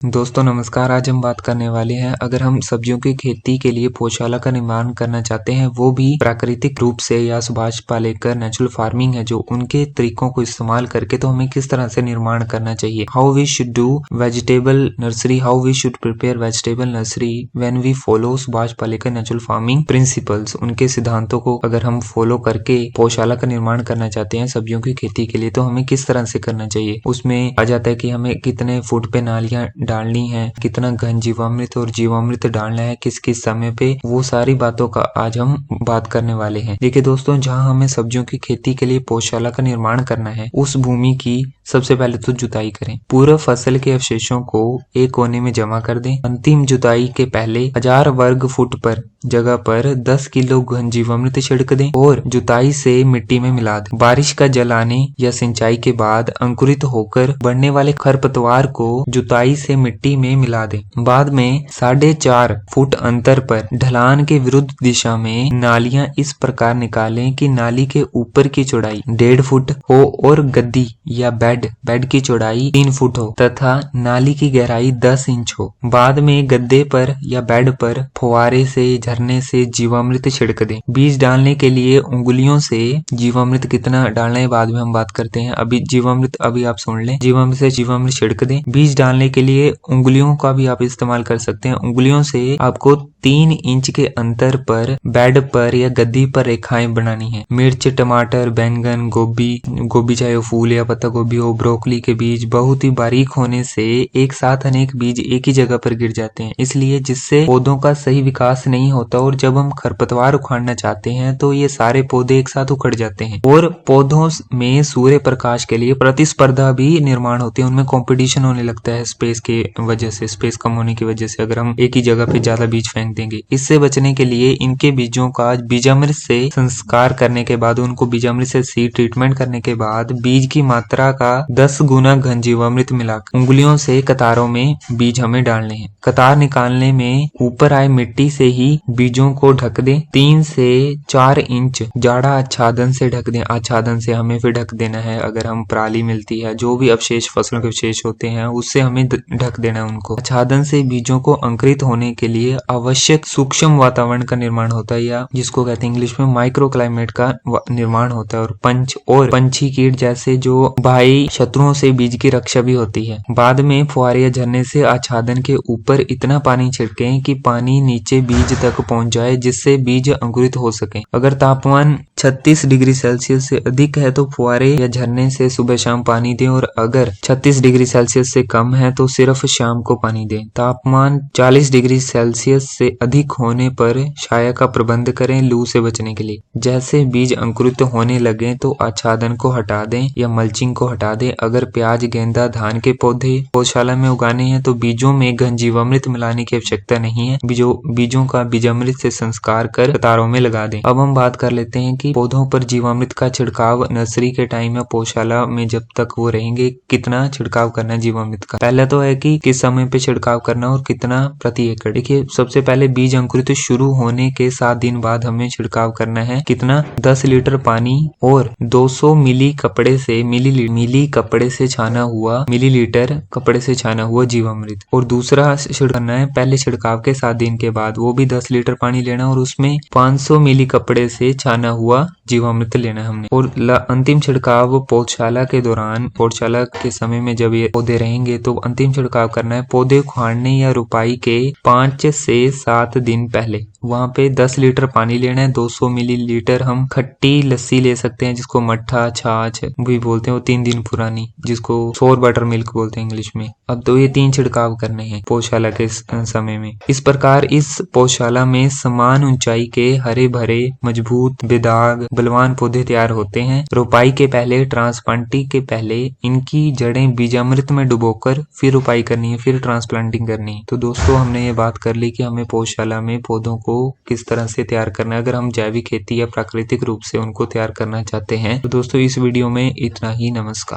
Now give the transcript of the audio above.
दोस्तों नमस्कार। आज हम बात करने वाले हैं, अगर हम सब्जियों की खेती के लिए पौधशाला का निर्माण करना चाहते हैं, वो भी प्राकृतिक रूप से या सुभाष पालेकर नेचुरल फार्मिंग है जो उनके तरीकों को इस्तेमाल करके, तो हमें किस तरह से निर्माण करना चाहिए। How we should do vegetable nursery, how we should prepare vegetable nursery when we follow Subhash Palekar natural farming principles. उनके सिद्धांतों को अगर हम फॉलो करके पौधशाला का निर्माण करना चाहते हैं सब्जियों की खेती के लिए, तो हमें किस तरह से करना चाहिए। उसमें आ जाता है कि हमें कितने फुट पे नालियां डालनी है, कितना घन जीवामृत और जीवामृत डालना है, किस किस समय पे, वो सारी बातों का आज हम बात करने वाले हैं। देखिए दोस्तों, जहां हमें सब्जियों की खेती के लिए पौधशाला का निर्माण करना है, उस भूमि की सबसे पहले तो जुताई करें। पूर्व फसल के अवशेषों को एक कोने में जमा कर दें। अंतिम जुताई के पहले 1000 वर्ग फुट पर जगह पर 10 किलो घन जीवामृत छिड़क दें और जुताई से मिट्टी में मिला दें। बारिश का जल आने या सिंचाई के बाद अंकुरित होकर बढ़ने वाले खरपतवार को जुताई से मिट्टी में मिला दें। बाद में 4.5 फुट अंतर पर ढलान के विरुद्ध दिशा में नालियां इस प्रकार निकालें कि नाली के ऊपर की चौड़ाई 1.5 फुट हो और गद्दी या बेड की चौड़ाई 3 फुट हो तथा नाली की गहराई 10 इंच हो। बाद में गद्दे पर या बेड पर फुवारे से, झरने से जीवामृत छिड़क दें। बीज डालने के लिए उंगलियों से जीवामृत कितना डालना है बाद में हम बात करते हैं। अभी आप सुन लें। जीवामृत से जीवामृत छिड़क दें। बीज डालने के लिए उंगलियों का भी आप इस्तेमाल कर सकते हैं। उंगलियों से आपको 3 इंच के अंतर पर बेड पर या गद्दी पर रेखाएं बनानी है। मिर्च, टमाटर, बैंगन, गोभी चाहे वो फूल या पत्ता गोभी हो, ब्रोकली के बीज बहुत ही बारीक होने से एक साथ अनेक बीज एक ही जगह पर गिर जाते हैं, इसलिए जिससे पौधों का सही विकास नहीं होता और जब हम खरपतवार उखाड़ना चाहते हैं तो ये सारे पौधे एक साथ उखड़ जाते हैं। और पौधों में सूर्य प्रकाश के लिए प्रतिस्पर्धा भी निर्माण होती है, उनमें कंपटीशन होने लगता है स्पेस कम होने की वजह से, अगर हम एक ही जगह पे ज्यादा बीज फेंक देंगे। इससे बचने के लिए इनके बीजों का बीजामृत से संस्कार करने के बाद, उनको बीजामृत से सीड ट्रीटमेंट करने के बाद बीज की मात्रा का 10 गुना घन जीवामृत मिलाकर उंगलियों से कतारों में बीज हमें डालने हैं। कतार निकालने में ऊपर आए मिट्टी से ही बीजों को ढक दें। 3 से 4 इंच जाड़ा आच्छादन से ढक दें। आच्छादन से हमें फिर ढक देना है, अगर हम पराली मिलती है, जो भी अवशेष फसलों के अवशेष होते हैं उससे हमें ढक देना है उनको। आच्छादन से बीजों को अंकुरित होने के लिए आवश्यक सूक्ष्म वातावरण का निर्माण होता है, या जिसको कहते हैं इंग्लिश में माइक्रो क्लाइमेट का निर्माण होता है, और पंछी कीट जैसे जो बाह्य शत्रुओं से बीज की रक्षा भी होती है। बाद में फुहारे या झरने से आच्छादन के ऊपर इतना पानी छिड़कें कि पानी नीचे बीज तक पहुंच जाए, जिससे बीज अंकुरित हो सके। अगर तापमान 36 डिग्री सेल्सियस से अधिक है तो फुहारे या झरने से सुबह शाम पानी दें, और अगर 36 डिग्री सेल्सियस से कम है तो सिर्फ शाम को पानी दें। तापमान 40 डिग्री सेल्सियस से अधिक होने पर छाया का प्रबंध करें लू से बचने के लिए। जैसे बीज अंकुरित होने लगे तो आच्छादन को हटा दें या मल्चिंग को हटा दें। अगर प्याज, गेंदा, धान के पौधे पौधशाला में उगाने हैं तो बीजों में घन जीवामृत मिलाने की आवश्यकता नहीं है। बीजों का बीजामृत से संस्कार कर कतारों में लगा दें। अब हम बात कर लेते हैं कि पौधों पर जीवामृत का छिड़काव नर्सरी के टाइम या पौधशाला में जब तक वो रहेंगे कितना छिड़काव करना है जीवामृत का। पहला तो है कि किस समय पे छिड़काव करना और कितना प्रति एकड़। देखिए, सबसे पहले बीज अंकुरित शुरू होने के 7 दिन बाद हमें छिड़काव करना है। कितना? 10 लीटर पानी और 200 मिलीलीटर कपड़े से छाना हुआ जीवामृत। और दूसरा छिड़कना है पहले छिड़काव के 7 दिन के बाद, वो भी 10 लीटर पानी लेना और उसमें 500 मिली कपड़े से छाना हुआ जीवामृत लेना हमने। और अंतिम छिड़काव पौधशाला के समय में जब ये पौधे रहेंगे तो अंतिम छिड़काव करना है पौधे उखाड़ने या रुपाई के 5 से 7 दिन पहले। वहाँ पे 10 लीटर पानी लेना है, 200 मिलीलीटर हम खट्टी लस्सी ले सकते हैं, जिसको मट्ठा छाछ भी बोलते हैं, वो 3 दिन पुरानी, जिसको सोर बटर मिल्क बोलते हैं इंग्लिश में। अब तो ये 3 छिड़काव करने हैं पौधशाला के समय में। इस प्रकार इस पौधशाला में समान ऊंचाई के हरे भरे मजबूत बेदाग बलवान पौधे तैयार होते हैं। रोपाई के पहले, ट्रांसप्लांटिंग के पहले इनकी जड़ें बीजामृत में डुबोकर फिर रोपाई करनी है, फिर ट्रांसप्लांटिंग करनी है। तो दोस्तों, हमने ये बात कर ली कि हमें पौधशाला में पौधों को किस तरह से तैयार करना है, अगर हम जैविक खेती या प्राकृतिक रूप से उनको तैयार करना चाहते हैं। तो दोस्तों, इस वीडियो में इतना ही। नमस्कार।